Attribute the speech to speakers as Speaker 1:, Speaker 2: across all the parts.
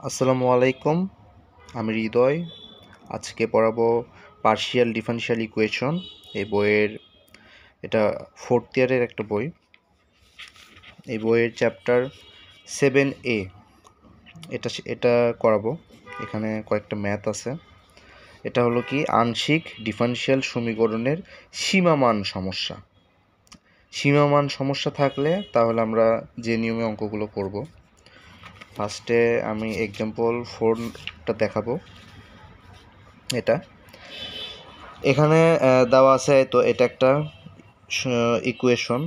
Speaker 1: আসসালামু আলাইকুম, আমি হৃদয়। আজকে পড়াবো পার্শিয়াল ডিফারেনশিয়াল ইকুয়েশন। এই বইয়ের এটা 4th ইয়ারের একটা বই। এই বইয়ের চ্যাপ্টার 7A এটা করাবো। এখানে কয়েকটা ম্যাথ আছে। এটা হলো কি আংশিক ডিফারেনশিয়াল সমীকরণের সীমামান সমস্যা। সীমামান সমস্যা থাকলে তাহলে আমরা যে নিয়মে অঙ্কগুলো করব। ফার্স্টে আমি এক্সাম্পল 4টা দেখাবো। এখানে দেওয়া আছে, তো এটা একটা equation,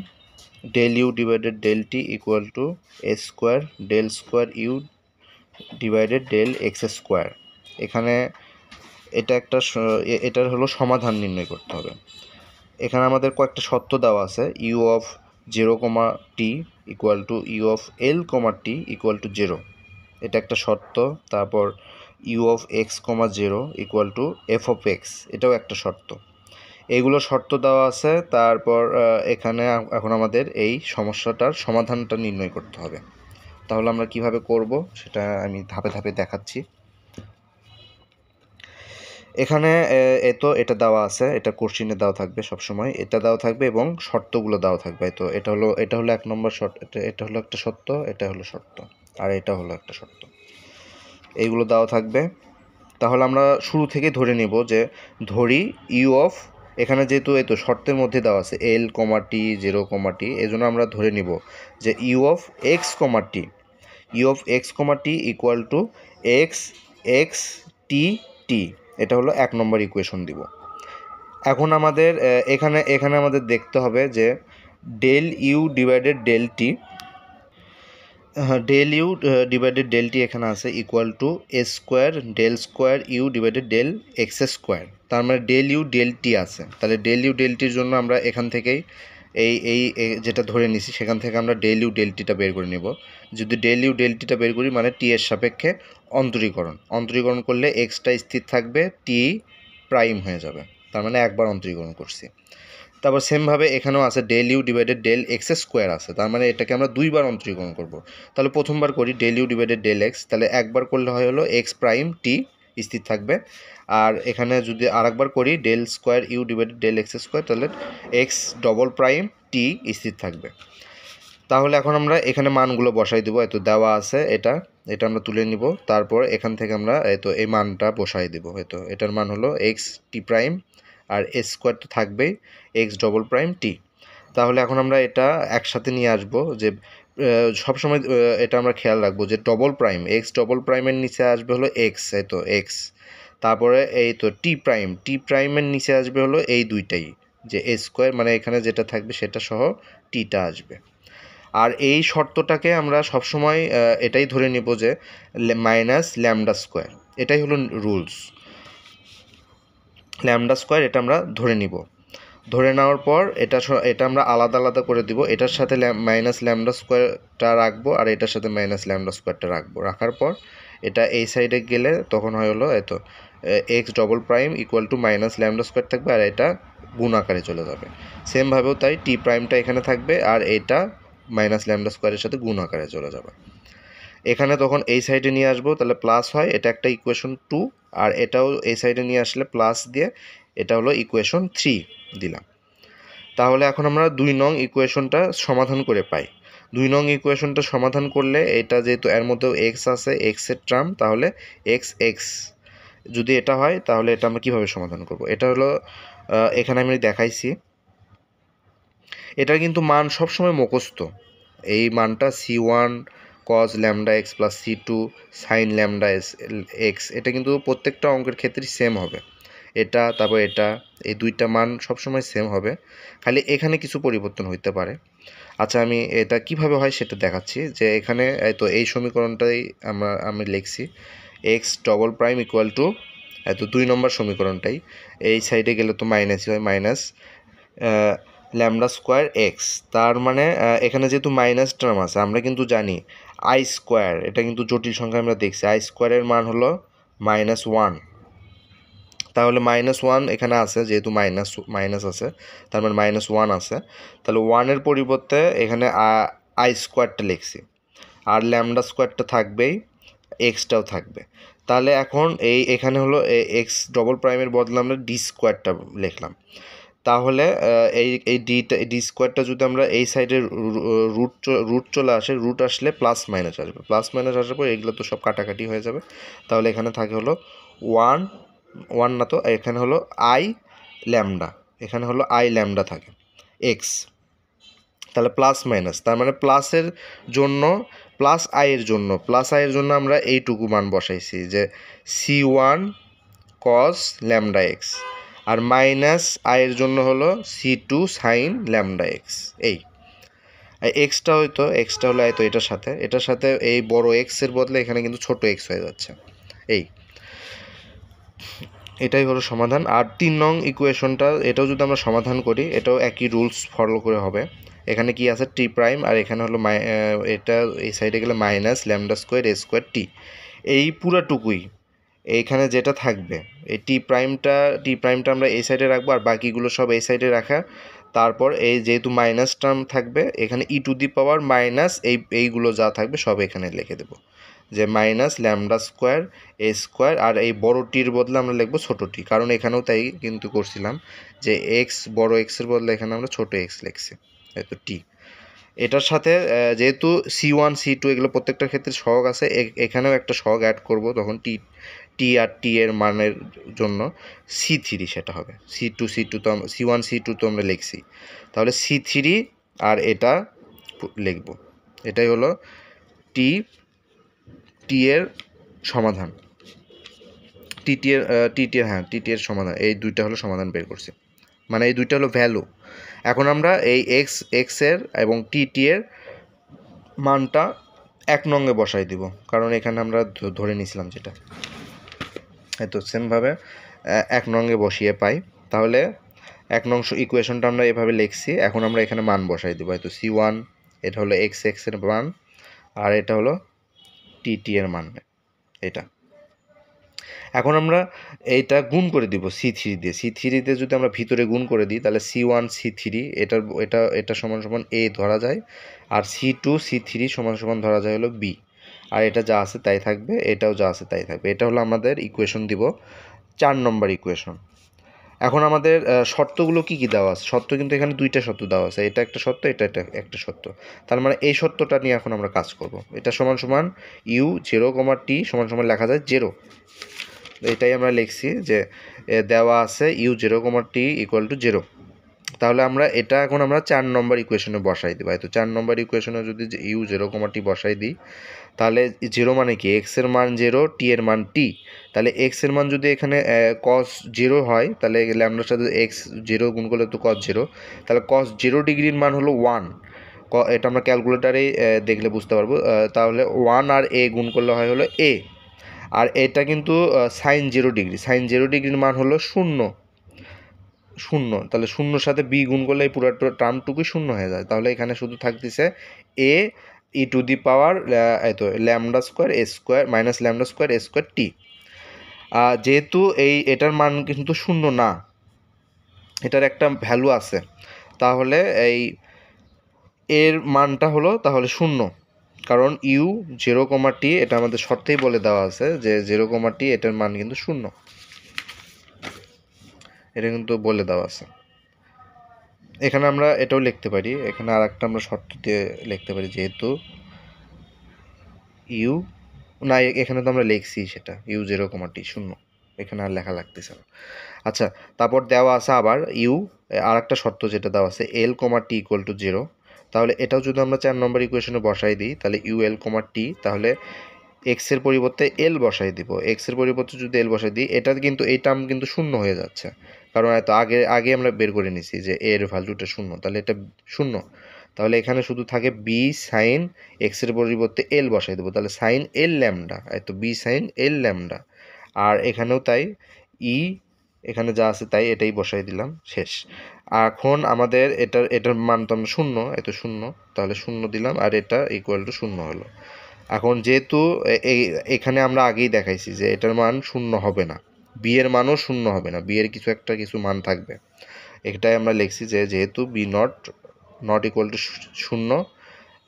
Speaker 1: del u divided del t equal to a square del square u divided del x square. এখানে এটার হলো সমাধান নির্ণয় করতে হবে। এখানে আমাদের কয়েকটা শর্ত দেওয়া আছে। U of 0, t equal to u of L, t equal to 0, এটা একটা শর্ত। তারপর u of x, 0 equal to f of x, এটাও একটা শর্ত। এইগুলো শর্ত দেওয়া আছে। তারপর এখানে এখন আমাদের এই সমস্যাটার সমাধানটা নির্ণয় করতে হবে। তাহলে আমরা কিভাবে করব সেটা আমি ধাপে ধাপে দেখাচ্ছি। এখানে এটা দেওয়া আছে, এটা কোশ্চিনে দেওয়া থাকবে সবসময়, এটা দেওয়া থাকবে এবং শর্তগুলো দেওয়া থাকবে। তো এটা হলো 1 নম্বর শর্ত, এটা হলো একটা শর্ত, এটা হলো শর্ত, আর এটা হলো একটা শর্ত। এইগুলো দেওয়া থাকবে। তাহলে আমরা শুরু থেকে ধরে নেব যে ধরি ইউ অফ, এখানে যেহেতু এই তো শর্তের মধ্যে দেওয়া আছে এল, টি 0, টি, এই জন্য আমরা ধরে নিব যে u of x, t, u of x, t equal to x x t t. এটা হলো 1 নম্বর ইকুয়েশন দিব। এখন আমাদের এখানে আমাদের দেখতে হবে যে del u divided del t, del u divided del t এখানে আছে equal to a square del square u divided del x square. তার মানে ডেল ইউ ডেল টি আছে। তাহলে ডেল ইউ ডেল টির জন্য আমরা এখান থেকেই এই যেটা ধরে নিছি সেখান থেকে আমরা ডেল ইউ ডেল টিটা বের করে নেব। যদি ডেল ইউ ডেল টিটা বের করি মানে টি এর সাপেক্ষে অন্তরীকরণ করলে এক্সটা স্থির থাকবে, টি প্রাইম হয়ে যাবে। তার মানে একবার অন্তরীকরণ করছি। তারপর সেমভাবে এখানেও আছে del u divided del x square আছে, তার মানে এটাকে আমরা 2বার অন্তরীকরণ করব। তাহলে প্রথমবার করি del u divided del x, তাহলে একবার করলে হয় হলো এক্স প্রাইম টি স্থির থাকবে। আর এখানে যদি আরেকবার করি del square u divided del x square, তাহলে এক্স ডবল প্রাইম টি স্থির থাকবে। তাহলে এখন আমরা এখানে মানগুলো বসাই দেবো। এত দেওয়া আছে, এটা আমরা তুলে নিব। তারপর এখান থেকে আমরা এই মানটা বসাই দেবো। এটার মান হলো এক্স টি প্রাইম, আর এ স্কোয়ার তো থাকবেই, এক্স ডবল প্রাইম টি। তাহলে এখন আমরা এটা একসাথে নিয়ে আসবো যে সবসময় এটা আমরা খেয়াল রাখবো যে ডবল প্রাইম, এক্স ডবল প্রাইমের নিচে আসবে হলো এক্স, এক্স। তারপরে টি প্রাইমের নিচে আসবে হলো এই দুইটাই, যে এ স্কোয়ার মানে এখানে যেটা থাকবে সেটা সহ টিটা আসবে। আর এই শর্তটাকে আমরা সবসময় এটাই ধরে নেব যে মাইনাস ল্যামডা স্কোয়ার, এটাই হলো রুলস। ল্যামডা স্কোয়ার এটা আমরা ধরে নিব। ধরে নেওয়ার পর এটা আমরা আলাদা আলাদা করে দিব। এটার সাথে মাইনাস ল্যামডা স্কোয়ারটা রাখবো, আর এটার সাথে মাইনাস ল্যামডা স্কোয়ারটা রাখবো। রাখার পর এটা এই সাইডে গেলে তখন হয় হলো x double prime equal to minus lambda square থাকবে, আর এটা গুণ আকারে চলে যাবে। সেমভাবেও তাই টি প্রাইমটা এখানে থাকবে, আর এটা মাইনাস ল্যামডা স্কোয়ারের সাথে গুণ আকারে চলে যাবে। এখানে তখন এই সাইডে নিয়ে আসবো, তাহলে প্লাস হয়, এটা একটা ইকুয়েশন 2, আর এটাও এই সাইডে নিয়ে আসলে প্লাস দিয়ে এটা হলো ইকুয়েশন 3 দিলাম। তাহলে এখন আমরা 2 নং ইকুয়েশনটা সমাধান করে পাই। 2 নং ইকুয়েশনটা সমাধান করলে এটা যেহেতু এর মধ্যেও এক্স আছে, এক্সের টার্ম, তাহলে এক্স যদি এটা হয় তাহলে এটা আমরা কীভাবে সমাধান করব। এটা হলো এখানে আমি দেখাইছি। এটার কিন্তু মান সবসময় মুখস্থ। এই মানটা C1 cos lambda x plus C2 sign lambda x, এটা কিন্তু প্রত্যেকটা অঙ্কের ক্ষেত্রেই সেম হবে। এটা তারপর এটা, এই দুইটা মান সবসময় সেম হবে, খালি এখানে কিছু পরিবর্তন হইতে পারে। আচ্ছা, আমি এটা কিভাবে হয় সেটা দেখাচ্ছি। যে এখানে এই সমীকরণটাই আমি লিখছি x double prime equal two 2 নম্বর সমীকরণটাই, এই সাইডে গেলে তো মাইনাসই হয়, মাইনাস ল্যামডা স্কোয়ার এক্স। তার মানে এখানে যেহেতু মাইনাস টার্ম আছে, আমরা কিন্তু জানি আই স্কোয়ার, এটা কিন্তু জটিল সংখ্যা আমরা দেখছি, আই স্কোয়ারের মান হলো -1। তাহলে -1 এখানে আছে, যেহেতু মাইনাস আছে তার মানে -1 আছে। তাহলে 1-এর পরিবর্তে এখানে আই স্কোয়ারটা লিখছি, আর ল্যামডা স্কোয়ারটা থাকবেই এক্সটাও থাকবে। তাহলে এখন এখানে হলো এক্স ডবল প্রাইমের বদলে আমরা ডি স্কোয়ারটা লিখলাম। তাহলে এই ডি স্কোয়ারটা যদি আমরা এই সাইডে রুট চলে আসে, রুট আসলে প্লাস মাইনাস আসবে, প্লাস মাইনাস আসার পর এগুলো তো সব কাটাকাটি হয়ে যাবে। তাহলে এখানে থাকে হলো ওয়ান না তো, এখানে হলো আই ল্যামডা, এখানে হলো আই ল্যামডা থাকে এক্স। তাহলে প্লাস মাইনাস, তার মানে প্লাসের জন্য প্লাস আইয়ের জন্য আমরা এইটুকু মান বসাইছি যে C1 cos ল্যামডা এক্স, আর মাইনাস আইয়ের জন্য হলো C2 sin ল্যামডা এক্স। এই এক্সটা হলো হয়তো এটার সাথে এই বড় এক্সের বদলে এখানে কিন্তু ছোট এক্স হয়ে যাচ্ছে। এটাই হলো সমাধান। আর 3 নং ইকুয়েশনটা, এটাও যদি আমরা সমাধান করি, এটাও একই রুলস ফলো করে হবে। এখানে কি আছে টি প্রাইম, আর এখানে হলো এটা এই সাইডে গেলে minus lambda square a square টি, এই পুরাটুকুই এইখানে যেটা থাকবে। এই টি প্রাইমটা আমরা এই সাইডে রাখবো, আর বাকিগুলো সব এই সাইডে রাখা। তারপর এই যেহেতু মাইনাস টার্ম থাকবে এখানে ই টু দি পাওয়ার মাইনাস এইগুলো যা থাকবে সব এখানে লিখে দেবো, যে minus lambda square a square, আর এই বড় টির বদলে আমরা লিখবো ছোটো টি, কারণ এখানেও তাই কিন্তু করছিলাম যে বড় এক্সের বদলে এখানে আমরা ছোটো এক্স লিখছি, তো টি। এটার সাথে যেহেতু C1 C2 এগুলো প্রত্যেকটার ক্ষেত্রে সহগ আছে, এখানেও একটা সহগ অ্যাড করব, তখন টি আর টি এর মানের জন্য C3 সেটা হবে। C2 তো C1 C2 তো আমরা লিখছি, তাহলে C3 আর এটা লিখব। এটাই হলো টি এর সমাধান, টি এর সমাধান। এই দুইটা হলো সমাধান বের করছি, মানে এই দুইটা হলো ভ্যালু। এখন আমরা এই এক্স এর এবং টি এর মানটা 1 নঙ্গে বসাই দিব, কারণ এখানে আমরা ধরে নিয়েছিলাম যেটা, তো সেমভাবে 1 নঙ্গে বসিয়ে পাই। তাহলে 1 নং ইকুয়েশনটা আমরা এভাবে লিখছি। এখন আমরা এখানে মান বসাই দিব, হয়তো C1 এটা হলো এক্স এর মান, আর এটা হলো টি এর মান এটা। এখন আমরা এইটা গুণ করে দিব C3 দিয়ে। C3 দিয়ে যদি আমরা ভিতরে গুণ করে দিই, তাহলে C1 C3 এটা সমান সমান A ধরা যায়, আর C2 C3 সমান সমান ধরা যায় হলো B, আর এটা যা আছে তাই থাকবে, এটাও যা আছে তাই থাকবে। এটা হলো আমাদের ইকুয়েশন দিব 4 নম্বর ইকুয়েশন। এখন আমাদের শর্তগুলো কি দেওয়া আছে? শর্ত কিন্তু এখানে 2টা শর্ত দেওয়া আছে, এটা একটা শর্ত, এটা একটা শর্ত। তার মানে এই শর্তটা নিয়ে এখন আমরা কাজ করব। এটা সমান সমান U0, T সমান সমান লেখা যায় 0। এটাই আমরা লিখছি যে দেওয়া আছে U0, T = 0। তাহলে আমরা এটা এখন আমরা 4 নম্বর ইকুয়েশনে বসাই দিই। তো 4 নম্বর ইকুয়েশনে যদি U0, T বসাই দিই, তাহলে 0 মানে কি? x এর মান 0, t এর মান t। তাহলে x এর মান যদি এখানে cos 0 হয়, তাহলে ল্যামডার সাথে x 0 গুণ করলে তো cos 0, তাহলে cos 0 ডিগ্রির মান হলো 1। এটা আমরা ক্যালকুলেটারেই দেখলে বুঝতে পারবো। তাহলে 1 আর a গুণ করলে হয় হলো a। আর এটা কিন্তু sin 0 ডিগ্রি, sin 0 ডিগ্রির মান হলো 0। তাহলে 0-র সাথে b গুণ করলে এই পুরো টার্মটুকুই 0 হয়ে যায়। তাহলে এখানে শুধু থাকতেছে a e to the power lambda square a square minus lambda square a square t. যেহেতু এটার মান কিন্তু 0 না, এটার একটা ভ্যালু আছে, তাহলে এর মানটা হলো তাহলে 0, কারণ U0, T এটা আমাদের শর্তেই বলে দেওয়া আছে যে 0, T এটার মান কিন্তু 0, এটা কিন্তু বলে দেওয়া আছে। এখানে আমরা এটাও লিখতে পারি, এখানে আর একটা আমরা শর্ত দিয়ে লিখতে পারি, যেহেতু এখানে তো আমরা লিখছি সেটা U0, T 0, এখানে আর লেখা লাগতেছে না। আচ্ছা, তারপর দেওয়া আছে আবার আর একটা শর্ত যেটা দেওয়া আছে L, T = 0। তাহলে এটাও যদি আমরা 4 নম্বর ইকুয়েশনে বসাই দিই, তাহলে UL, T, তাহলে x এর পরিবর্তে L বসাই দিব। x এর পরিবর্তে যদি L বসাই দিই, এটা কিন্তু এই টার্ম কিন্তু 0 হয়ে যাচ্ছে, কারণ এত আগে আমরা বের করে নিছি যে এর ভ্যালুটা 0, তাহলে এটা 0। তাহলে এখানে শুধু থাকে b sin x এর পরিবর্তে L বসাই দেবো, তাহলে sin L lambda, b sin L lambda. আর এখানেও তাই, এখানে যা আছে তাই এটাই বসাই দিলাম, শেষ। এখন আমাদের এটার মান তো আমরা 0, 0, তাহলে 0 দিলাম, আর এটা = 0 হলো। এখন যেহেতু এখানে আমরা আগেই দেখাইছি যে এটার মান 0 হবে না, b এর মানও 0 হবে না, b এর কিছু মান থাকবে। এটাই আমরা লিখছি যে যেহেতু b not = 0,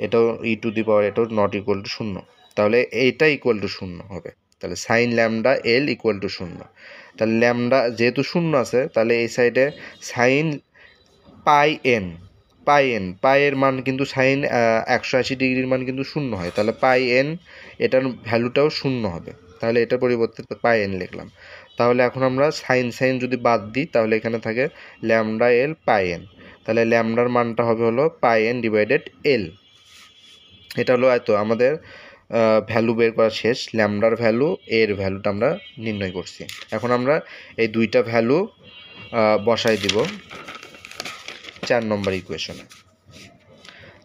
Speaker 1: এটাও e টু দি পাওয়ার এটাও not = 0। তাহলে এইটা ইকুয়াল টু 0 হবে। তাহলে sign lambda L equal to 0। তাহলে ল্যামডা যেহেতু 0 আছে, তাহলে এই সাইডে সাইন পাই এন, পাই এর মান কিন্তু সাইন 180 ডিগ্রির মান কিন্তু 0 হয়। তাহলে পাই এন এটার ভ্যালুটাও 0 হবে। তাহলে এটার পরিবর্তে পাই এন লিখলাম। তাহলে এখন আমরা সাইন যদি বাদ দিই, তাহলে এখানে থাকে ল্যামডা এল পাই এন। তাহলে ল্যামডার মানটা হবে হলো পাই এন ডিভাইডেড এল। এটা হলো হয়তো আমাদের ভ্যালু বের করা শেষ। ল্যামডার ভ্যালু, এর ভ্যালুটা আমরা নির্ণয় করছি। এখন আমরা এই দুইটা ভ্যালু বসাই দিব 4 নম্বর ইকুয়েশনে।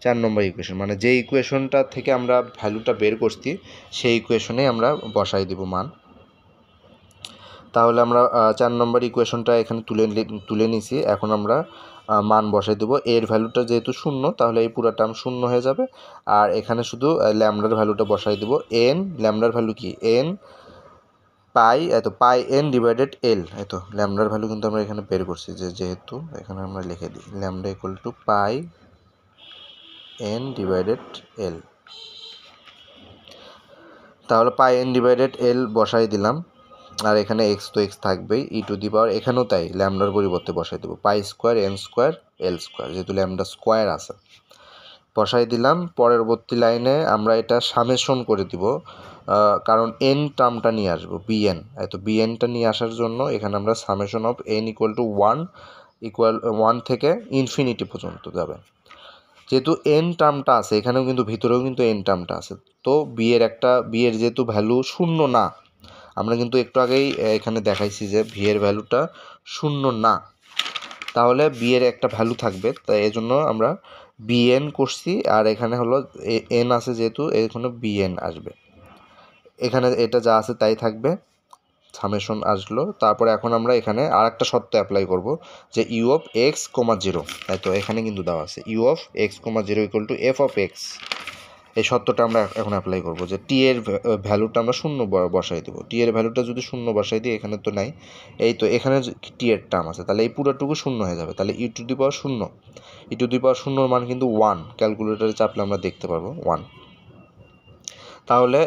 Speaker 1: 4 নম্বর ইকুয়েশন মানে যে ইকুয়েশনটা থেকে আমরা ভ্যালুটা বের করছি সেই ইকুয়েশনে আমরা বসাই দিব মান। তাহলে আমরা 4 নম্বর ইকুয়েশনটা এখানে তুলে নিছি। এখন আমরা মান বসাই দেবো। এর ভ্যালুটা যেহেতু 0, তাহলে এই পুরো টার্ম 0 হয়ে যাবে। আর এখানে শুধু ল্যামডার ভ্যালুটা বসাই দেবো। এন, ল্যামডার ভ্যালু কি এন পাই, এত পাই এন ডিভাইডেড এল। এত ল্যামডার ভ্যালু কিন্তু আমরা এখানে বের করছি, যেহেতু এখানে আমরা লিখে দিই lambda equal to pi n divided L. তাহলে পাই এন ডিভাইডেড এল বসাই দিলাম। আর এখানে এক্স তো এক্স থাকবেই, ই টু দি পাওয়ার এখানেও তাই ল্যামডার পরিবর্তে বসাই দেবো পাই স্কোয়ার এন স্কোয়ার এল স্কোয়ার, যেহেতু ল্যামডা স্কোয়ার আছে বসাই দিলাম। পরবর্তী লাইনে আমরা এটা সামেশন করে দিব, কারণ এন টার্মটা নিয়ে আসবো বিএন। তো বিএনটা নিয়ে আসার জন্য এখানে আমরা summation of N equal to 1 থেকে ইনফিনিটি পর্যন্ত যাবে। যেহেতু এন টার্মটা আছে এখানেও কিন্তু ভিতরেও কিন্তু এন টার্মটা আছে, তো বিয়ের যেহেতু ভ্যালু 0 না, আমরা কিন্তু একটু আগেই এখানে দেখাইছি যে ভি এর ভ্যালুটা 0 না, তাহলে বি এর একটা ভ্যালু থাকবে। তাই এই জন্য আমরা বিএন করছি। আর এখানে হলো এন আছে যেহেতু এখানে বিএন আসবে। এখানে এটা যা আছে তাই থাকবে, সামেশন আসলো। তারপরে এখন আমরা এখানে আর একটা শর্ত অ্যাপ্লাই করব যে u of x comma zero. তাই তো এখানে কিন্তু দেওয়া আছে u of x comma zero equal to f of x. এই শর্তটা আমরা এখন অ্যাপ্লাই করব যে টি এর ভ্যালুটা আমরা 0 বসাই দেবো। টি এর ভ্যালুটা যদি 0 বসাই দিই, এখানে তো নাই, এই তো এখানে টি এর টার্ম আছে, তাহলে এই পুরোটুকু 0 হয়ে যাবে। তাহলে ই to the power 0, E to the পাওয়ার 0 মান কিন্তু 1। ক্যালকুলেটারে চাপলে আমরা দেখতে পারবো 1। তাহলে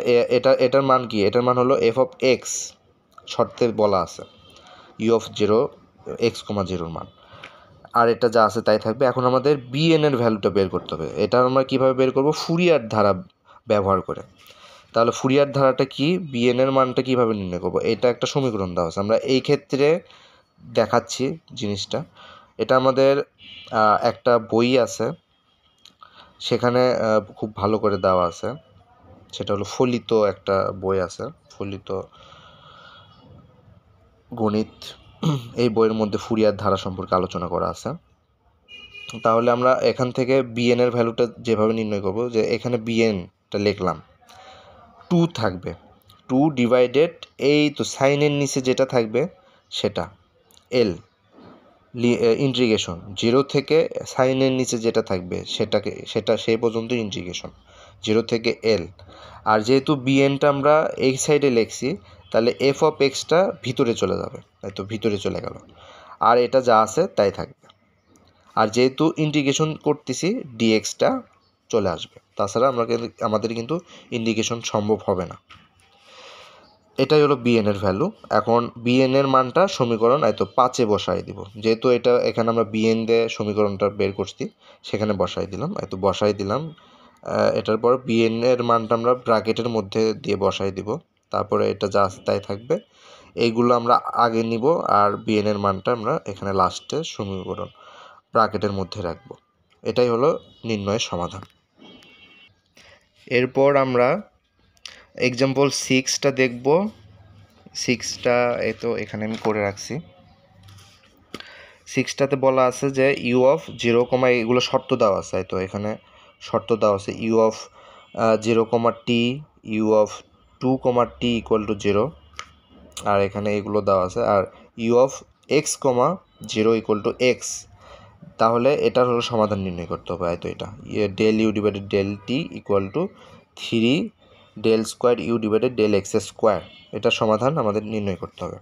Speaker 1: এটার মান কি? এটার মান হলো এফ অফ এক্স, শর্তে বলা আছে ইউ অফ জিরো এক্স কমা জিরোর মান। আর এটা যা আছে তাই থাকবে। এখন আমাদের বিএন এর ভ্যালুটা বের করতে হবে। এটা আমরা কীভাবে বের করব? ফুরিয়ার ধারা ব্যবহার করে। তাহলে ফুরিয়ার ধারাটা কি, বিএন এর মানটা কীভাবে নির্ণয় করব? এটা একটা সমীকরণ দেওয়া আছে, আমরা এই ক্ষেত্রে দেখাচ্ছি জিনিসটা। এটা আমাদের একটা বই আছে, সেখানে খুব ভালো করে দেওয়া আছে। সেটা হলো ফলিত একটা বই আছে, ফলিত গণিত। এই বইয়ের মধ্যে ফুরিয়ার ধারা সম্পর্কে আলোচনা করা আছে। তাহলে আমরা এখান থেকে বিএন এর ভ্যালুটা যেভাবে নির্ণয় করব, যে এখানে বিএনটা লিখলাম 2 থাকবে, 2 ডিভাইডেড এই তো সাইনের নিচে যেটা থাকবে সেটা এল, ইন্টিগ্রেশন 0 থেকে সাইনের নিচে যেটা থাকবে সেটা সেই পর্যন্ত ইন্টিগ্রেশন 0 থেকে এল। আর যেহেতু বিএনটা আমরা এই সাইডে লিখছি, তাহলে এফ অফ এক্সটা ভিতরে চলে যাবে, তাই তো ভিতরে চলে গেল। আর এটা যা আছে তাই থাকবে। আর যেহেতু ইন্টিগ্রেশন করতেছি, ডিএক্সটা চলে আসবে। তাছাড়া আমাদের কিন্তু ইন্টিগ্রেশন সম্ভব হবে না। এটাই হলো বিএন এর ভ্যালু। এখন বিএন এর মানটা সমীকরণ 5-এ বসাই দিব। যেহেতু এখানে আমরা বিএন দিয়ে সমীকরণটা বের করছি, সেখানে বসাই দিলাম। বসাই দিলাম। এটার পর বিএন এর মানটা আমরা ব্র্যাকেটের মধ্যে দিয়ে বসাই দিব। তারপরে এটা যা আছে তাই থাকবে। এইগুলো আমরা আগে নিব, আর বিএন এর মানটা আমরা এখানে লাস্টে সমীকরণ ব্র্যাকেটের মধ্যে রাখবো। এটাই হলো নির্ণয়ের সমাধান। এরপর আমরা এক্সাম্পল 6টা দেখব। 6টা এখানে আমি করে রাখছি। 6টাতে বলা আছে যে ইউ অফ 0, এগুলো শর্ত দেওয়া আছে। তো এখানে শর্ত দেওয়া আছে u of 0, t, u of 2, t equal to 0। আর এখানে এগুলো দেওয়া আছে। আর u of x, 0 equal to x. তাহলে এটার হলো সমাধান নির্ণয় করতে হবে। তো এটা del u divided del t equal to 3 del square u divided del x square. এটার সমাধান আমাদের নির্ণয় করতে হবে।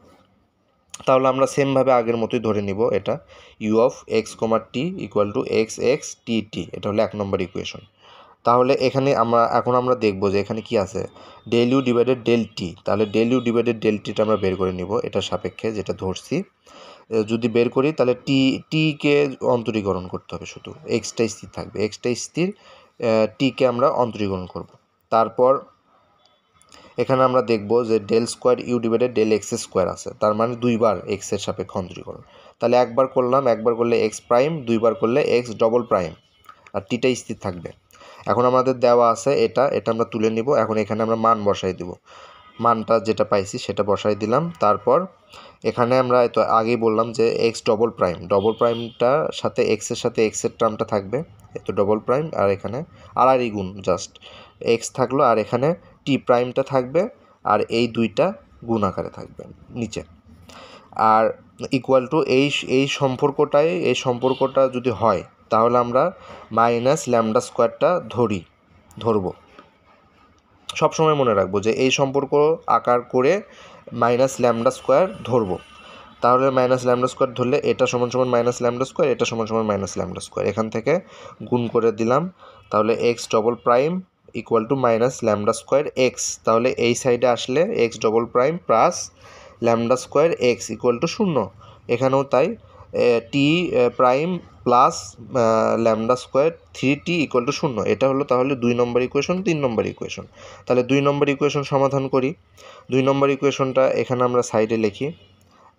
Speaker 1: তাহলে আমরা সেমভাবে আগের মতোই ধরে নিব এটা u of x, t equal to x x t t. এটা হলো 1 নম্বর ইকুয়েশন। তাহলে এখানে এখন আমরা দেখব যে এখানে কি আছে, del u divided del t. তাহলে ডেল ইউ ডিভাইডেড ডেল টিটা আমরা বের করে নিব এটার সাপেক্ষে যেটা ধরছি। যদি বের করি তাহলে টিকে অন্তরীকরণ করতে হবে, শুধু এক্সটা স্থির থাকবে, এক্সটা স্থির, টিকে আমরা অন্তরীকরণ করব। তারপর এখানে আমরা দেখব যে del square u divided del x square আছে, তার মানে দুইবার এক্সের সাপেক্ষে অন্তরীকরণ। তাহলে একবার করলাম, একবার করলে এক্স প্রাইম, দুইবার করলে এক্স ডবল প্রাইম, আর টিটা স্থির থাকবে। এখন আমাদের দেওয়া আছে এটা আমরা তুলে নিব। এখন এখানে আমরা মান বসাই দিব, মানটা যেটা পাইছি সেটা বসাই দিলাম। তারপর এখানে আমরা তো আগেই বললাম যে এক্স ডবল প্রাইমটার সাথে এক্সের সাথে এক্সের টার্মটা থাকবে, তো ডবল প্রাইম, আর এখানে আড়াআড়ি গুণ, জাস্ট এক্স থাকলো, আর এখানে টি প্রাইমটা থাকবে, আর এই দুইটা গুণ আকারে থাকবে নিচে। আর ইকুয়াল টু এই সম্পর্কটা যদি হয় তাহলে আমরা মাইনাস ল্যামডা স্কোয়ারটা ধরবো। সবসময় মনে রাখবো যে এই সম্পর্ক আকার করে মাইনাস ল্যামডা স্কোয়ার ধরবো। তাহলে মাইনাস ল্যামডা স্কোয়ার ধরলে এটা সমান সমান মাইনাস ল্যামডা স্কোয়ার, এটা সমান সমান মাইনাস ল্যামডা স্কোয়ার, এখান থেকে গুণ করে দিলাম। তাহলে x double prime equal to minus lambda square x, তাহলে এই সাইডে আসলে x double prime plus lambda square x equal to 0। এখানেও তাই, t prime plus lambda square 3t equal to 0। এটা হলো তাহলে 2 নম্বর ইকুয়েশন, 3 নম্বর ইকুয়েশন। তাহলে 2 নম্বর ইকুয়েশন সমাধান করি। 2 নম্বর ইকুয়েশনটা এখানে আমরা সাইডে লিখি,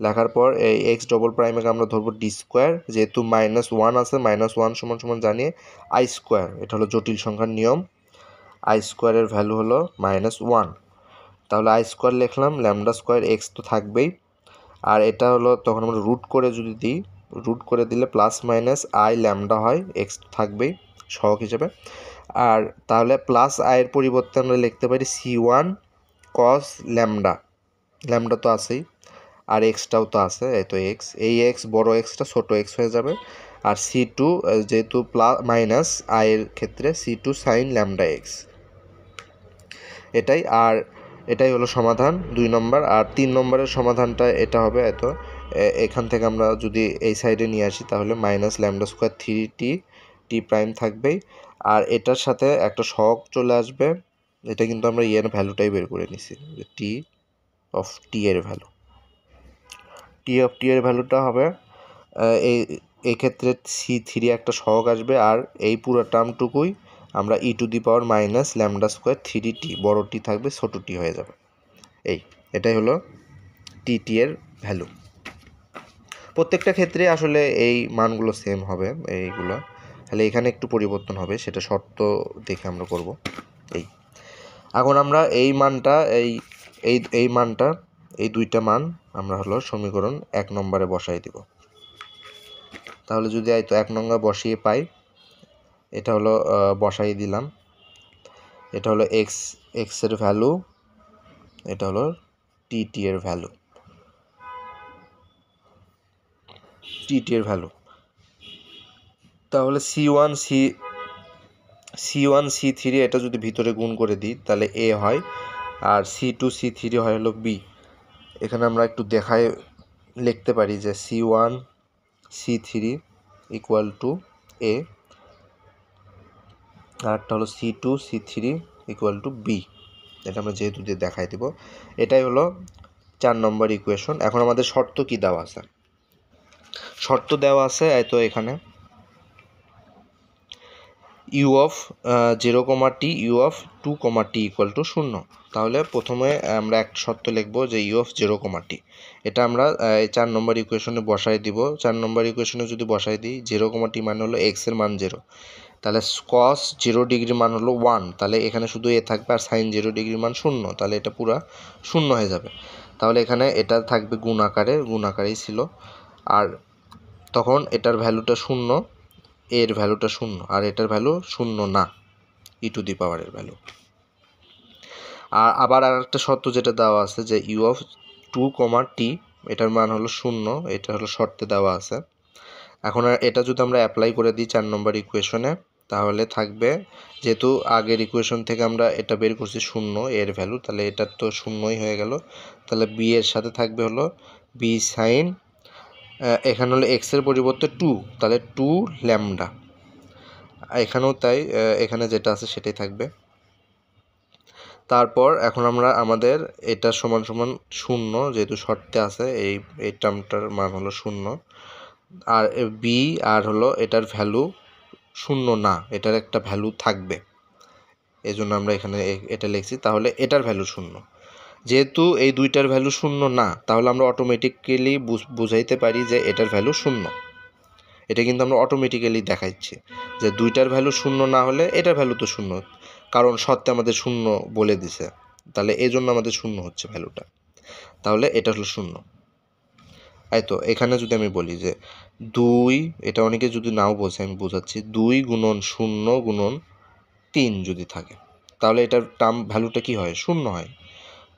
Speaker 1: লেখার পর এই এক্স ডবল প্রাইমকে আমরা ধরবো ডি স্কোয়ার, যেহেতু -1 আছে, -1 সমান সমান জানিয়ে আই স্কোয়ার, এটা হলো জটিল সংখ্যার নিয়ম, আই স্কোয়ারের ভ্যালু হলো -1। তাহলে আই স্কোয়ার লিখলাম, ল্যামডা স্কোয়ার এক্স তো থাকবেই, আর এটা হলো তখন আমরা রুট করে যদি দিই, রুট করে দিলে প্লাস মাইনাস আই ল্যামডা হয়, এক্স তো থাকবেই সহগ হিসেবে। আর তাহলে প্লাস আয়ের পরিবর্তে আমরা লিখতে পারি C1 cos ল্যামডা তো আছেই, আর এক্সটাও তো আছে, এই তো এক্স, এই এক্স বড় এক্সটা ছোটো এক্স হয়ে যাবে, আর C2 যেহেতু প্লাস মাইনাস আয়ের ক্ষেত্রে C2 সাইন ল্যামডা এক্স, এটাই হলো সমাধান 2 নম্বর। আর 3 নম্বরের সমাধানটা এটা হবে, এত এখান থেকে আমরা যদি এই সাইডে নিয়ে আসি তাহলে মাইনাস ল্যামডা স্কোয়ার 3t, টি প্রাইম থাকবেই, আর এটার সাথে একটা সহগ চলে আসবে। এটা কিন্তু আমরা এর ভ্যালুটাই বের করে নিছি, যে টি অফ টি এর ভ্যালুটা হবে এই ক্ষেত্রে C3 একটা সহগ আসবে, আর এই পুরো টার্মটুকুই আমরা e to the power minus lambda square 3t, বড় টি থাকবে ছোটো টি হয়ে যাবে। এটাই হলো টি এর ভ্যালু। প্রত্যেকটা ক্ষেত্রে আসলে এই মানগুলো সেম হবে এইগুলো, তাহলে এখানে একটু পরিবর্তন হবে, সেটা শর্ত দেখে আমরা করব। এখন আমরা এই মানটা এই দুইটা মান আমরা হলো সমীকরণ 1 নম্বরে বসাই দিব। তাহলে যদি তো 1 নম্বর বসিয়ে পাই, এটা হলো বসাই দিলাম, এটা হলো এক্স এর ভ্যালু, এটা হলো টি এর ভ্যালু, তাহলে C1 C3 এটা যদি ভিতরে গুণ করে দিই তাহলে A হয়, আর C2 C3 হয় হলো B। এখানে আমরা একটু দেখায় লিখতে পারি যে C1 C3 equal to A, আরটা হলো C2 C3 equal to B। এটা আমরা যেহেতু দিয়ে দেখাই দিব, এটাই হলো 4 নম্বর ইকুয়েশন। এখন আমাদের শর্ত কি দেওয়া আছে? শর্ত দেওয়া আছে তো এখানে u of 0, u of 2, equal to 0। তাহলে প্রথমে আমরা একটা শর্ত লিখব যে ইউ অফ 0, এটা আমরা 4 নম্বর ইকুয়েশনে বসাই দিব। 4 নম্বর ইকুয়েশনে যদি বসাই দিই, 0, মানে হলো এক্সের মান 0, তাহলে cos 0 ডিগ্রি মান হলো 1, তাহলে এখানে শুধু এ থাকবে, আর সাইন 0 ডিগ্রি মান 0, তাহলে এটা পুরা 0 হয়ে যাবে। তাহলে এখানে এটা থাকবে গুণ আকারেই ছিল, আর তখন এটার ভ্যালুটা 0, এর ভ্যালুটা 0, আর এটার ভ্যালু 0 না, ই টু দি পাওয়ারের ভ্যালু। আর আবার আরেকটা শর্ত যেটা দেওয়া আছে যে ইউ অফ 2, এটার মান হলো 0, এটা হলো শর্তে দেওয়া আছে। এখন এটা যদি আমরা অ্যাপ্লাই করে দিই 4 নম্বর ইকুয়েশনে, তাহলে থাকবে, যেহেতু আগের ইকুয়েশন থেকে আমরা এটা বের করছি 0 এর ভ্যালু, তাহলে এটার তো 0ই হয়ে গেল। তাহলে বি এর সাথে থাকবে হলো বি সাইন, এখানে হলো এক্সের পরিবর্তে 2, তাহলে 2 ল্যামডা, এখানেও তাই, এখানে যেটা আছে সেটাই থাকবে। তারপর এখন আমরা আমাদের এটা সমান সমান 0, যেহেতু শর্তে আছে এই টার্মটার মান হলো 0, আর বি আর হলো এটার ভ্যালু 0 না, এটার একটা ভ্যালু থাকবে, এই জন্য আমরা এখানে এটা লিখছি। তাহলে এটার ভ্যালু 0, যেহেতু এই দুইটার ভ্যালু 0 না, তাহলে আমরা অটোমেটিক্যালি বুঝাইতে পারি যে এটার ভ্যালু 0। এটা কিন্তু আমরা অটোমেটিক্যালি দেখাচ্ছি যে দুইটার ভ্যালু 0 না হলে এটার ভ্যালু তো 0, কারণ শর্তে আমাদের 0 বলে দিছে, তাহলে এই জন্য আমাদের 0 হচ্ছে ভ্যালুটা। তাহলে এটা হলো 0। তাই তো এখানে যদি আমি বলি যে 2, এটা অনেকে যদি নাও বোঝে, আমি বোঝাচ্ছি, 2 গুণন 0 গুণন 3 যদি থাকে, তাহলে এটার টার্ম ভ্যালুটা কি হয়? 0 হয়।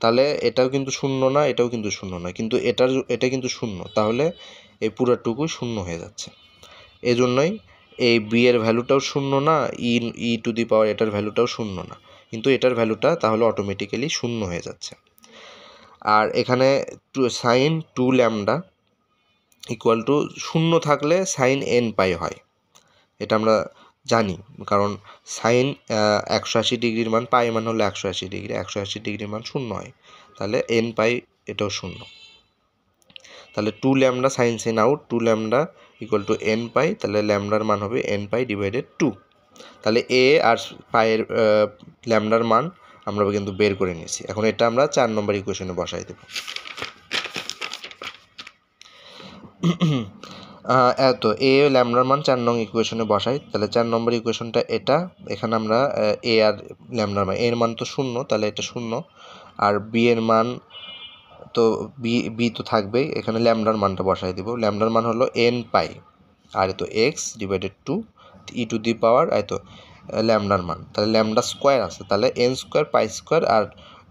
Speaker 1: তাহলে এটাও কিন্তু 0 না, এটাও কিন্তু 0 না, কিন্তু এটা কিন্তু 0, তাহলে এই পুরাটুকুই 0 হয়ে যাচ্ছে। এই জন্যই এই বি এর ভ্যালুটাও 0 না, ই টু দি পাওয়ার এটার ভ্যালুটাও 0 না, কিন্তু এটার ভ্যালুটা তাহলে অটোমেটিক্যালি 0 হয়ে যাচ্ছে। আর এখানে সাইন 2 ল্যামডা ইকুয়াল টু 0 থাকলে সাইন এন পাই হয়, এটা আমরা জানি, কারণ সাইন 180 ডিগ্রির মান, পাই মান হলো 180 ডিগ্রি, 180 ডিগ্রির মান 0 হয়, তাহলে এন পাই এটাও 0। তাহলে 2 ল্যামডা সাইন সেন out 2 lambda equal to n pi, তাহলে ল্যামডার মান হবে এন পাই ডিভাইডেড 2। তাহলে এ আর পাইয়ের ল্যামডার মান আমরা কিন্তু বের করে নিয়েছি। এখন এটা আমরা 4 নম্বর ইকুয়েশনে বসাই দেব। এত এ ল্যামডার মান 4 নং ইকুয়েশনে বসাই, তাহলে 4 নম্বর ইকুয়েশনটা এটা। এখানে আমরা এ আর ল্যামডার মান, এর মান তো 0, তাহলে এটা 0, আর বি এর মান তো বি তো থাকবেই, এখানে ল্যামডার মানটা বসাই দিব। ল্যামডার মান হলো এন পাই, আর তো x divided 2 e to the power তো ল্যামডার মান, তাহলে ল্যামডা স্কোয়ার আছে, তাহলে এন স্কোয়ার পাই স্কোয়ার, আর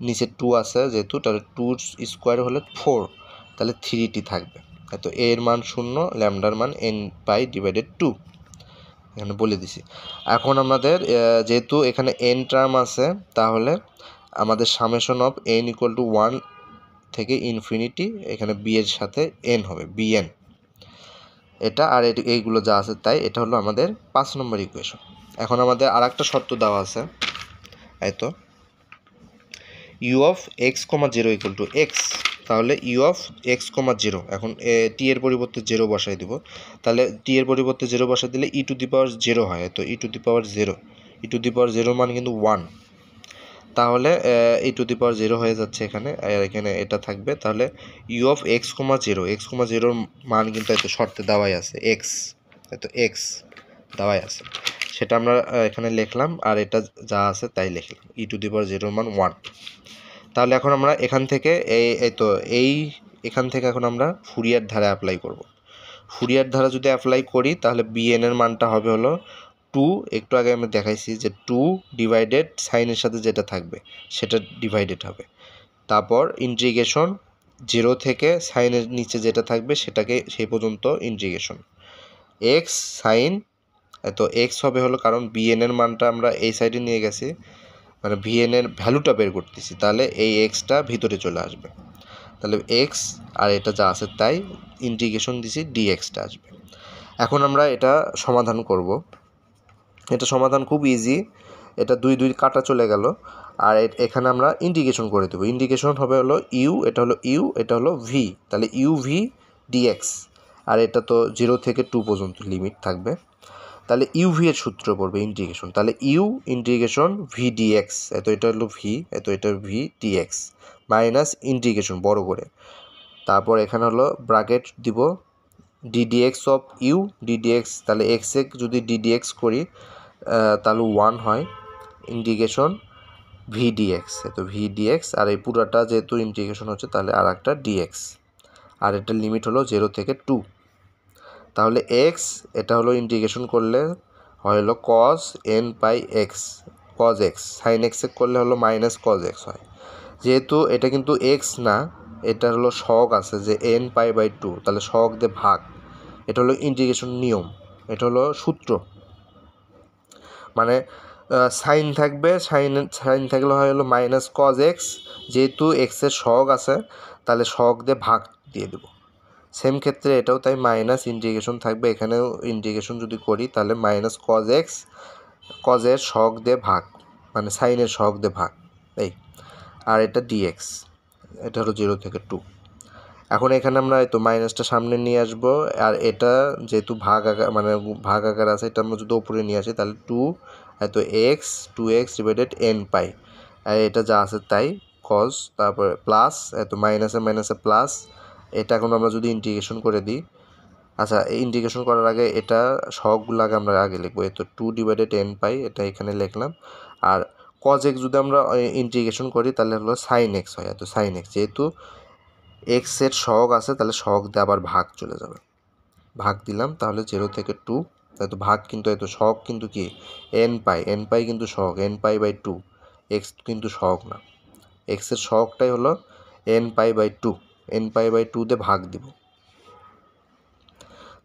Speaker 1: নিচে 2 আছে যেহেতু, তাহলে 2 স্কোয়ার হলে 4, তাহলে 3টি থাকবে। তো এর মান 0, ল্যামডার মান এন পাই ডিভাইডেড 2, এখানে বলে দিছি। এখন আমাদের যেহেতু এখানে এন টার্ম আছে, তাহলে আমাদের summation of N equal to 1 থেকে ইনফিনিটি, এখানে বি এর সাথে এন হবে, বিএন এটা, আর এইগুলো যা আছে তাই। এটা হলো আমাদের 5 নম্বর ইকুয়েশন। এখন আমাদের আর একটা শর্ত দেওয়া আছে, তো u of x comma 0 equal to x, তাহলে ইউ অফ এক্স কমা 0, এখন টি এর পরিবর্তে 0 বসাই দিব, তাহলে টি এর পরিবর্তে 0 বসাই দিলে ই টু দি পাওয়ার 0 হয়, তো ই to the power 0, E to the পাওয়ার 0 মান কিন্তু 1, তাহলে ই টু দি পাওয়ার 0 হয়ে যাচ্ছে এখানে, আর এখানে এটা থাকবে। তাহলে u of x comma 0, x comma 0 মান কিন্তু এত শর্তে দেওয়াই আছে, এক্স, এত এক্স দেওয়াই আছে, সেটা আমরা এখানে লিখলাম, আর এটা যা আছে তাই লিখলাম, ই টু দি পাওয়ার 0 মান 1। তাহলে এখন আমরা এখান থেকে এখান থেকে এখন আমরা ফুরিয়ার ধারা অ্যাপ্লাই করব। ফুরিয়ার ধারা যদি অ্যাপ্লাই করি, তাহলে বিএন এর মানটা হবে হলো 2, একটু আগে আমি দেখাইছি যে 2 ডিভাইডেড সাইনের সাথে যেটা থাকবে সেটা ডিভাইডেড হবে, তারপর ইন্টিগ্রেশন 0 থেকে সাইনের নিচে যেটা থাকবে সেটাকে সেই পর্যন্ত ইন্টিগ্রেশন এক্স সাইন, তো এক্স হবে হলো, কারণ বিএন এর মানটা আমরা এই সাইডে নিয়ে গেছি, মানে ভিএন এর ভ্যালুটা বের করতেছি, তাহলে এই এক্সটা ভিতরে চলে আসবে, তাহলে এক্স আর এটা যা আছে তাই, ইন্টিগ্রেশন দিছি ডিএক্সটা আসবে। এখন আমরা এটা সমাধান করব। এটা সমাধান খুব ইজি, এটা 2 2 কাটা চলে গেল, আর এখানে আমরা ইন্টিগ্রেশন করে দেবো। ইন্টিগ্রেশন হবে হলো ইউ, এটা হলো ইউ, এটা হলো ভি, তাহলে ইউ ভি ডিএক্স, আর এটা তো 0 থেকে 2 পর্যন্ত লিমিট থাকবে, তাহলে ইউভি এর সূত্র পড়বে ইন্টিগ্রেশন, তাহলে ইউ ইন্টিগ্রেশন ভি ডিএক্স, এত এটা হলো ভি, এত এটা ভি ডিএক্স মাইনাস ইন্টিগ্রেশন বড় করে, তারপর এখানে হলো ব্র্যাকেট দিব ডিডিএক্স অফ ইউ ডিডিএক্স, তাহলে এক্স এ যদি ডিডিএক্স করি তাহলে 1 হয়, ইন্টিগ্রেশন ভি ডিএক্স, তো ভি ডিএক্স, আর এই পুরাটা যেহেতু ইন্টিগ্রেশন হচ্ছে তাহলে আর একটা ডিএক্স, আর এটার লিমিট হলো 0 থেকে 2, তাহলে এক্স এটা হলো ইন্টিগ্রেশন করলে হয় হলো cos n pi x, cos x, sine x করলে হলো মাইনাস কজ এক্স হয়, যেহেতু এটা কিন্তু এক্স না, এটা হলো শক আছে যে এন পাই বাই 2, তাহলে শক দিয়ে ভাগ, এটা হলো ইন্টিগ্রেশন নিয়ম, এটা হলো সূত্র, মানে সাইন থাকবে, সাইন থাকলে হয় হলো মাইনাস কজ এক্স, যেহেতু এক্সের শক আছে তাহলে শক দিয়ে ভাগ দিয়ে দেবো, সেম ক্ষেত্রে এটাও তাই, মাইনাস ইন্টিগ্রেশন থাকবে, এখানেও ইন্টিগ্রেশন যদি করি তাহলে মাইনাস কজ এক্স, কজের সহগ দিয়ে ভাগ, মানে সাইনের সহগ দিয়ে ভাগ এই, আর এটা ডিএক্স, এটা হলো 0 থেকে 2। এখন এখানে আমরা তো মাইনাসটা সামনে নিয়ে আসবো, আর এটা যেহেতু ভাগ আকার মানে ভাগ আকার আছে, এটা আমরা যদি উপরে নিয়ে আসি তাহলে 2 এত এক্স, 2x ডিভাইডেড n পাই, আর এটা যা আছে তাই কজ, তারপরে প্লাস এত মাইনাসে মাইনাসে প্লাস, এটা এখন আমরা যদি ইন্টিগ্রেশন করে দিই, আচ্ছা এই ইন্টিগ্রেশন করার আগে এটা সহগগুলো আগে আমরা আগে লিখবো, এত 2 ডিভাইডেড n পাই, এটা এখানে লিখলাম। আর কজ এক্স যদি আমরা ইন্টিগ্রেশন করি তাহলে হলো সাইন এক্স হয়, এত সাইন এক্স, যেহেতু এক্সের সহগ আছে তাহলে সহগ দিয়ে আবার ভাগ চলে যাবে, ভাগ দিলাম, তাহলে 0 থেকে 2, এত ভাগ কিন্তু এত সহগ কিন্তু কি n পাই কিন্তু সহগ, n পাই বাই 2, এক্স কিন্তু সহগ না, এক্সের সহগটাই হলো n pi by 2, n pi by 2 দিয়ে ভাগ দিব।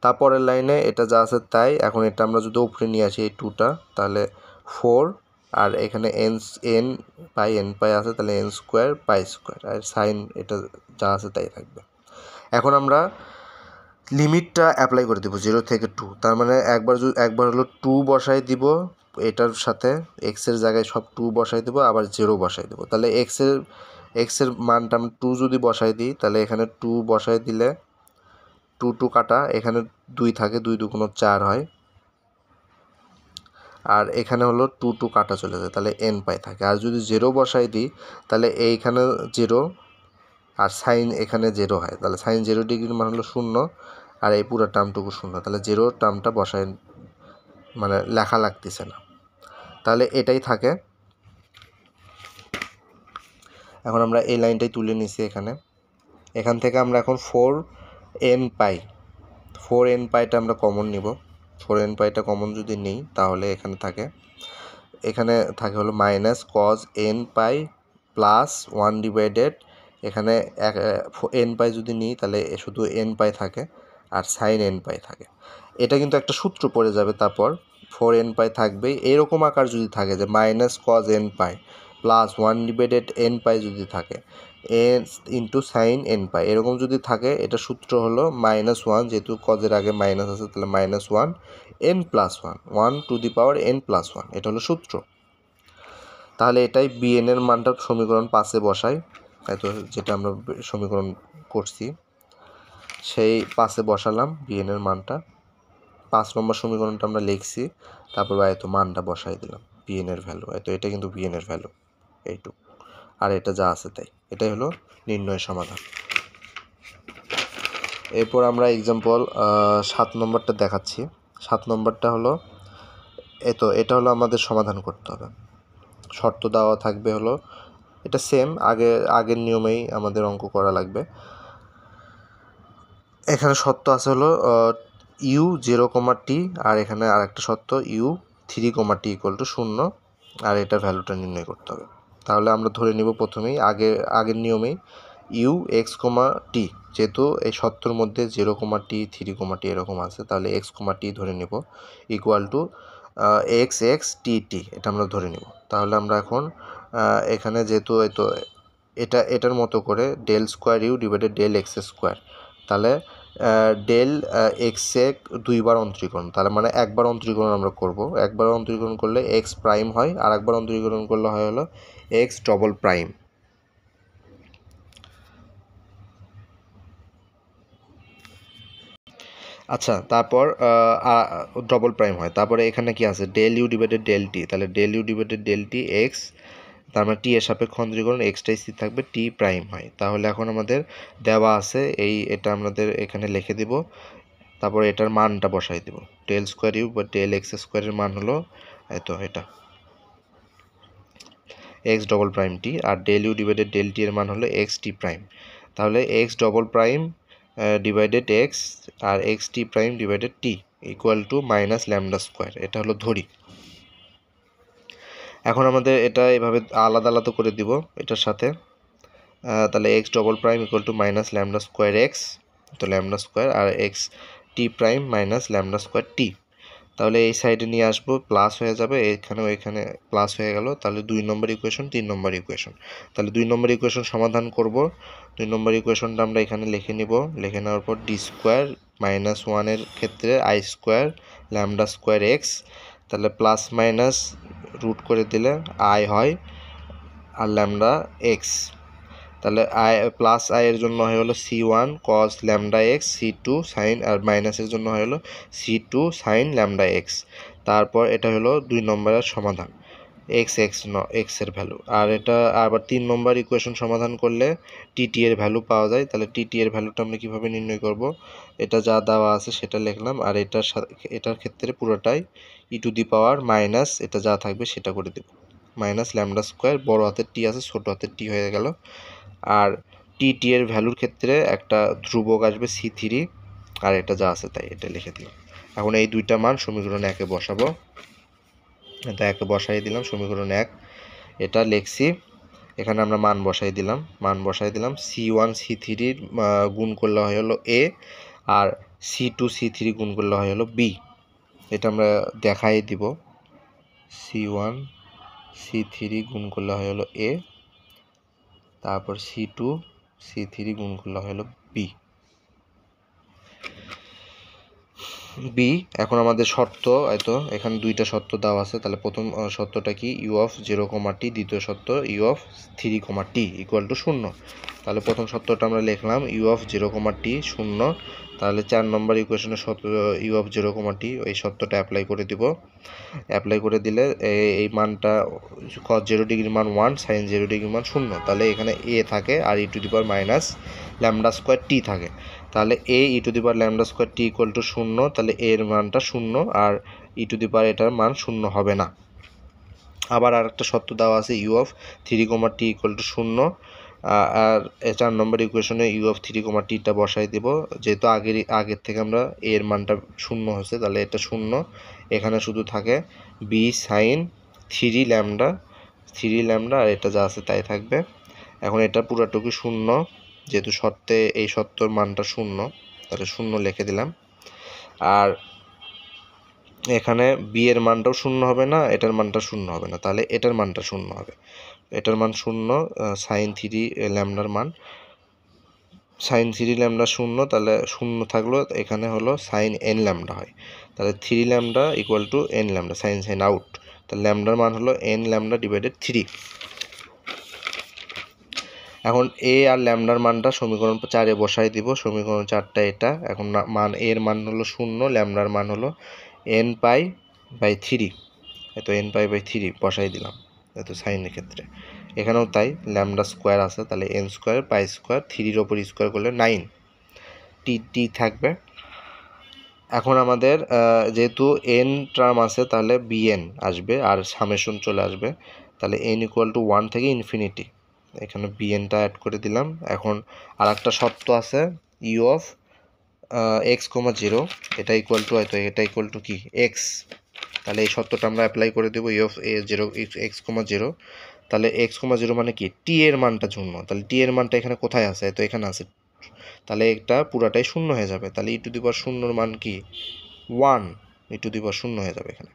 Speaker 1: তারপরের লাইনে এটা যা আছে তাই, এখন এটা আমরা যদি উপরে নিয়ে আসি এই 2টা, তাহলে 4, আর এখানে n পাই আছে তাহলে n স্কোয়ার পাই স্কোয়ার, আর সাইন এটা যা আছে তাই থাকবে। এখন আমরা লিমিটটা অ্যাপ্লাই করে দেবো 0 থেকে 2, তার মানে একবার হলো 2 বসাই দিব এটার সাথে, এক্সের জায়গায় সব 2 বসাই দেবো, আবার 0 বসাই দেবো, তাহলে এক্সের মানটা আমরা 2 যদি বসাই দিই তাহলে এখানে 2 বসাই দিলে 2 কাটা, এখানে 2 থাকে, 2 2 গুণ 4 হয়, আর এখানে হলো 2 কাটা চলে যায়, তাহলে n পাই থাকে। আর যদি 0 বসাই দিই তাহলে এইখানে 0, আর সাইন এখানে 0 হয়, তাহলে সাইন 0 ডিগ্রির মান হলো 0, আর এই পুরো টার্মটুকু 0, তাহলে 0 টার্মটা বসায় মানে লেখা লাগতেছে না, তাহলে এটাই থাকে। এখন আমরা এই লাইনটাই তুলে নিছি এখান থেকে আমরা এখন 4n পাইটা আমরা কমন নিব, 4n পাইটা কমন যদি নিই তাহলে এখানে থাকে হলো মাইনাস কজ n পাই প্লাস 1 ডিভাইডেড, এখানে n পাই যদি নিই তাহলে শুধু n পাই থাকে, আর সাইন n পাই থাকে। এটা কিন্তু একটা সূত্র পড়ে যাবে, তারপর 4n পাই থাকবে, এরকম আকার যদি থাকে যে মাইনাস কজ n পাই প্লাস 1 ডিভাইডেড n পাই যদি থাকে, n ইন্টু সাইন n পাই, এরকম যদি থাকে, এটা সূত্র হলো -1, যেহেতু কজের আগে মাইনাস আছে তাহলে -1 n plus 1 two the power n plus 1, এটা হলো সূত্র। তাহলে এটাই bn এর মানটা সমীকরণ 5-এ বসাই, তো যেটা আমরা সমীকরণ করছি সেই 5-এ বসালাম bn এর মানটা, 5 নম্বর সমীকরণটা আমরা লিখছি, তারপর এতো মানটা বসাই দিলাম bn এর ভ্যালু, তো এটা কিন্তু bn এর ভ্যালু এইটুকু, আর এটা যা আছে তাই, এটাই হলো নির্ণয় সমাধান। এরপর আমরা এক্সাম্পল 7 নম্বরটা দেখাচ্ছি। 7 নম্বরটা হলো এটা হলো আমাদের সমাধান করতে হবে, শর্ত দেওয়া থাকবে হলো এটা সেম আগের নিয়মেই আমাদের অঙ্ক করা লাগবে। এখানে শর্ত আছে হলো u 0, t, আর এখানে আরেকটা শর্ত u 3, t = 0, আর এটার ভ্যালুটা নির্ণয় করতে হবে। তাহলে আমরা ধরে নিব প্রথমেই আগের নিয়মেই u x, t, যেহেতু এই শর্তর মধ্যে 0, t 3, t এরকম আছে, তাহলে x, t ধরে নিব = x x t t, এটা আমরা ধরে নিব। তাহলে আমরা এখন এখানে যেহেতু এটার মতো করে del square u divided del x square, তাহলে del x এ 2বার অন্তরীকরণ, তাহলে মানে একবার অন্তরীকরণ আমরা করব, একবার অন্তরীকরণ করলে x প্রাইম হয়, আর একবার অন্তরীকরণ করলে হয় হলো x ডবল প্রাইম। আচ্ছা, তারপর ডবল প্রাইম হয়, তারপরে এখানে কি আছে del u divided del t, তাহলে del u divided del t x, তার মানে টি এর সাপেক্ষে অন্তরীকরণ এক্সটাই স্থির থাকবে, টি প্রাইম হয়। তাহলে এখন আমাদের দেওয়া আছে এটা আমাদের এখানে লিখে দিব, তারপর এটার মানটা বসাই দিব, del স্কোয়ার ইউ বা del x স্কোয়ারের মান হলো এটা x ডবল প্রাইম টি, আর del u divided del t এর মান হলো x টি প্রাইম, তাহলে x double prime divided x আর x টি প্রাইম ডিভাইডেড টি = মাইনাস ল্যামডা স্কোয়ার, এটা হলো ধরি। এখন আমাদের এটা এভাবে আলাদা আলাদা করে দিব এটার সাথে, তাহলে x double prime = minus lambda square x, তো ল্যামডা স্কোয়ার, আর x টি প্রাইম মাইনাস ল্যামডা স্কোয়ার টি, তাহলে এই সাইডে নিয়ে আসবো, প্লাস হয়ে যাবে, এখানেও এখানে প্লাস হয়ে গেল। তাহলে 2 নম্বর ইকুয়েশন, 3 নম্বর ইকুয়েশন। তাহলে 2 নম্বর ইকুয়েশন সমাধান করব। 2 নম্বর ইকুয়েশনটা আমরা এখানে লিখে নিব। লিখে নেওয়ার পর ডি স্কোয়ার মাইনাস 1 ক্ষেত্রে i square lambda square x, তাহলে প্লাস মাইনাস রুট করে দিলে আই হয় আর ল্যামডা এক্স। তাহলে আই প্লাস আই এর জন্য হয়ে হলো c1 cos lambda x, c2 sine, আর মাইনাসের জন্য হয়ে হলো c2 সাইন ল্যামডা এক্স। তারপর এটা হলো 2 নম্বরের সমাধান, এক্স এর ভ্যালু। আর এটা আবার 3 নম্বর ইকুয়েশন সমাধান করলে টিটি এর ভ্যালু পাওয়া যায়। তাহলে টিটি এর ভ্যালুটা আমরা কীভাবে নির্ণয় করব, এটা যা দেওয়া আছে সেটা লিখলাম, আর এটার ক্ষেত্রে পুরোটাই ই টু দি পাওয়ার মাইনাস এটা যা থাকবে সেটা করে দেব, মাইনাস ল্যামডা স্কোয়ার, বড় হাতের টি আছে ছোটো হাতের টি হয়ে গেল। আর টি এর ভ্যালুর ক্ষেত্রে একটা ধ্রুবক আসবে c3, আর এটা যা আছে তাই এটা লিখে দিলাম। এখন এই দুইটা মান সমীকরণ 1-এ বসাবো। এটা 1-এ বসাই দিলাম, সমীকরণ 1 এটা লিখছি। এখানে আমরা মান বসাই দিলাম, c1 c3 গুণ করলে হয় হলো a, আর c2 c3 গুণ করলে হয় হলো b। এটা আমরা দেখাই দিব, c1 c3 গুণ করলে হয় হলো a, তারপর c2 c3 গুণ করলে হলো b। এখন আমাদের শর্ত, হয়তো এখানে দুইটা শর্ত দেওয়া আছে। তাহলে প্রথম শর্তটা কি, ইউ অফ 0, t, দ্বিতীয় শর্ত u of 3, t equal to 0। তাহলে প্রথম শর্তটা আমরা লিখলাম ইউ অফ 0, t 0। তাহলে 4 নম্বর ইকুয়েশনের শর্ত ইউ অফ 0, t, এই শর্তটা অ্যাপ্লাই করে দিব। অ্যাপ্লাই করে দিলে এই মানটা cos 0 ডিগ্রি মান 1, sin 0 ডিগ্রি মান 0। তাহলে এখানে a থাকে আর e to the power minus lambda square t থাকে। তাহলে a e to the power lambda square t equal to 0, তাহলে এর মানটা 0, আর ই টু দি পাওয়ার এটার মান 0 হবে না। আবার আরেকটা শর্ত দেওয়া আছে u of 3, t equal to 0। আর 4 নম্বর ইকুয়েশনে ইউ অফ 3, tটা বসাই দিব। যেহেতু আগের থেকে আমরা এর মানটা 0 হয়েছে, তাহলে এটা 0, এখানে শুধু থাকে বি সাইন 3 ল্যামডা, আর এটা যা আছে তাই থাকবে। এখন এটা পুরোটুকু 0, যেহেতু এই শর্তর মানটা 0, তাহলে 0 লিখে দিলাম। আর এখানে বি এর মানটাও 0 হবে না, এটার মানটা 0 হবে না, তাহলে এটার মানটা 0 হবে। এটার মান 0, সাইন 3 ল্যামডার মান সাইন 3 ল্যামডা 0, তাহলে 0 থাকলো, এখানে হলো সাইন n ল্যামডা হয়। তাহলে 3 lambda equal to n lambda, sign out, তাহলে ল্যামডার মান হলো n ল্যামডা ডিভাইডেড 3। এখন এ আর ল্যামডার মানটা সমীকরণ 4-এ বসাই দিব। সমীকরণ 4টা এটা। এখন এর মান হলো 0, ল্যামডার মান হলো n π/3, এত n π/3 বসাই দিলাম, এত সাইনের ক্ষেত্রে। এখানেও তাই, ল্যামডা স্কোয়ার আছে, তাহলে n স্কোয়ার পাই স্কোয়ার 3-এর ওপর স্কোয়ার করলে 9, টি থাকবে। এখন আমাদের যেহেতু n টার্ম আছে, তাহলে bn আসবে আর সামেশন চলে আসবে। তাহলে n ইকুয়াল টু 1 থেকে ইনফিনিটি, এখানে bnটা অ্যাড করে দিলাম। এখন আর একটা শর্ত আছে ইউ অফ x, 0, এটা ইকুয়াল টু, হয়তো এটা ইকুয়াল টু কি x। তাহলে এই শর্তটা আমরা অ্যাপ্লাই করে দেবো ইউ অফ x, 0। তাহলে x, 0 মানে কি, টি এর মানটা 0, তাহলে টি এর মানটা এখানে কোথায় আছে, তো এখানে আছে, তাহলে এটা পুরাটাই 0 হয়ে যাবে। তাহলে ই টু দি পাওয়ার 0-এর মান কি 1, ই টু দি পাওয়ার 0 হয়ে যাবে এখানে।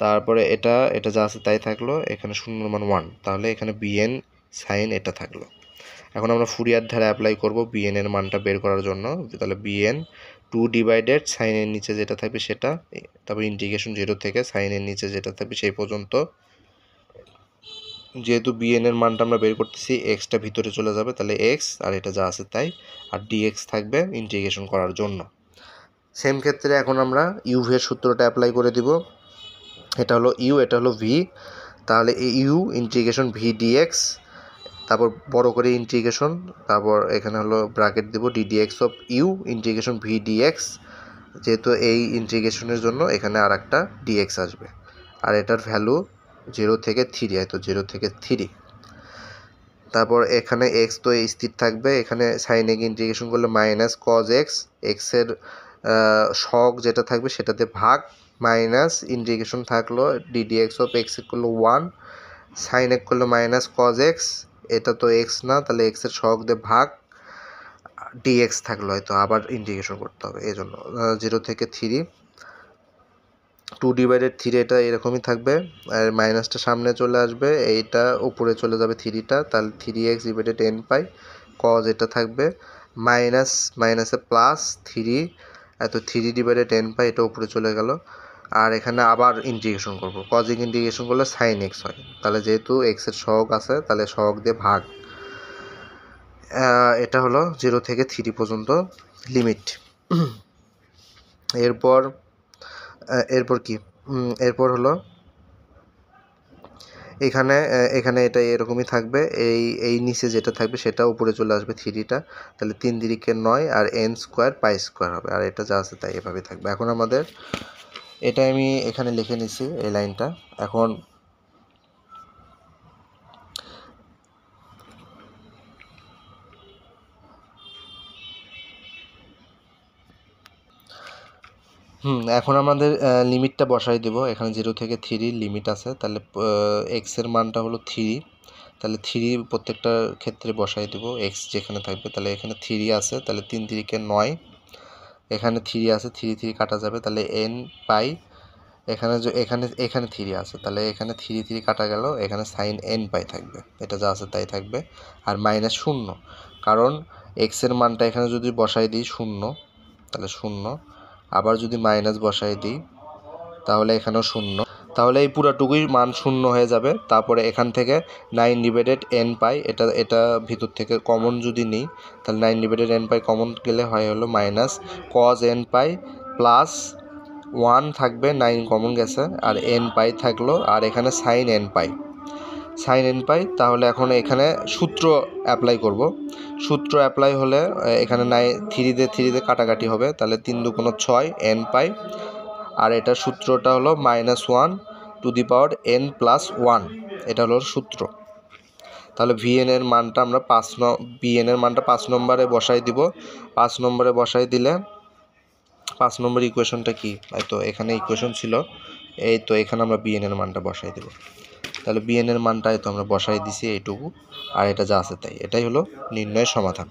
Speaker 1: তারপরে এটা যা আছে তাই থাকলো, এখানে 0-এর মান 1, তাহলে এখানে bn সাইন এটা থাকলো। এখন আমরা ফুরিয়ার ধারা অ্যাপ্লাই করব bn এর মানটা বের করার জন্য। তাহলে bn 2 ডিভাইডেড সাইনের নিচে যেটা থাকবে সেটা, তারপর ইন্টিগ্রেশন 0 থেকে সাইনের নিচে যেটা থাকবে সেই পর্যন্ত। যেহেতু bn এর মানটা আমরা বের করতেছি, এক্সটা ভিতরে চলে যাবে, তাহলে এক্স আর এটা যা আছে তাই, আর ডিএক্স থাকবে ইন্টিগ্রেশন করার জন্য। সেম ক্ষেত্রে এখন আমরা ইউ এর সূত্রটা অ্যাপ্লাই করে দিব। এটা হলো ইউ, এটা হলো ভি, তাহলে এই ইউ ইন্টিগ্রেশন ভি ডিএক্স, তারপর বড় করে ইন্টিগ্রেশন, তারপর এখানে হলো ব্র্যাকেট দেব d d x of u integration v d x. যেহেতু এই ইন্টিগ্রেশনের জন্য এখানে আর একটা ডিএক্স আসবে, আর এটার ভ্যালু 0 থেকে 3, হয়তো 0 থেকে 3। তারপর এখানে এক্স তো স্থির থাকবে, এখানে সাইন এ ইন্টিগ্রেশন করলে মাইনাস কজ এক্স, এক্সের শক যেটা থাকবে সেটাতে ভাগ, মাইনাস ইন্টিগ্রেশন থাকলো ডিডিএক্স অফ এক্স করলো 1, সাইন এক করলো মাইনাস কজ এক্স, এটা তো এক্স না, তাহলে এক্সের শক দিয়ে ভাগ, ডিএক্স থাকলো, হয়তো আবার ইন্টিগ্রেশন করতে হবে, এই জন্য 0 থেকে 3। 2/3 এটা এরকমই থাকবে, আর মাইনাসটা সামনে চলে আসবে, এইটা উপরে চলে যাবে 3টা, তাহলে 3x/n পাই কজ এটা থাকবে মাইনাস মাইনাসে প্লাস 3, এত 3/n পাই এটা উপরে চলে গেল। আর এখানে আবার ইন্টিগ্রেশন করব, কজিক ইন্টিগ্রেশন করলে সাইন এক্স হয়, তাহলে যেহেতু এক্সের সহগ আছে তাহলে সহগ দিয়ে ভাগ। এটা হলো 0 থেকে 3 পর্যন্ত লিমিট। এরপর কি এরপর হলো এখানে এটা এরকমই থাকবে, এই নিচে যেটা থাকবে সেটা উপরে চলে আসবে 3টা, তাহলে 3×9 আর n² হবে, আর এটা যা আছে তাই এভাবে থাকবে। এখন আমাদের এটা আমি এখানে লিখে নিছি এই লাইনটা। এখন এখন আমাদের লিমিটটা বসাই দেব। এখানে 0 থেকে 3 লিমিট আছে, তাহলে এক্সের মানটা হলো 3, তাহলে 3 প্রত্যেকটার ক্ষেত্রে বসাই দেব, এক্স যেখানে থাকবে। তাহলে এখানে 3 আছে, তাহলে 3×9, এখানে 3 আছে, 3 কাটা যাবে, তাহলে n পাই। এখানে এখানে 3 আছে, তাহলে এখানে 3 কাটা গেল, এখানে সাইন n পাই থাকবে, এটা যা আছে তাই থাকবে। আর -0, কারণ এক্সের মানটা এখানে যদি বসাই দিই 0, তাহলে 0, আবার যদি মাইনাস বসাই দিই তাহলে এখানেও 0, তাহলে এই পুরাটুকুই মান 0 হয়ে যাবে। তারপরে এখান থেকে 9/n পাই, এটা ভিতর থেকে কমন যদি নিই তাহলে 9/n পাই কমন গেলে হয় হলো মাইনাস cos n পাই প্লাস 1 থাকবে, 9 কমন গেছে, আর n পাই থাকলো, আর এখানে সাইন n পাই। তাহলে এখন এখানে সূত্র অ্যাপ্লাই করব। সূত্র অ্যাপ্লাই হলে এখানে 3 কাটাকাটি হবে, তাহলে 3 × 2 = 6 n পাই, আর এটা সূত্রটা হলো -1 টু দি পাওয়ার n + 1, এটা হলো সূত্র। তাহলে vn এর মানটা আমরা bn এর মানটা 5 নম্বরে বসাই দিব। 5 নম্বরে বসাই দিলে 5 নম্বর ইকুয়েশনটা কি, এই তো এখানে ইকুয়েশন ছিল, এই তো এখানে আমরা bn এর মানটা বসাই দেব। তাহলে bn এর মানটা এই তো আমরা বসাই দিছি এইটুকু, আর এটা যা আছে তাই, এটাই হলো নির্ণয়ের সমাধান।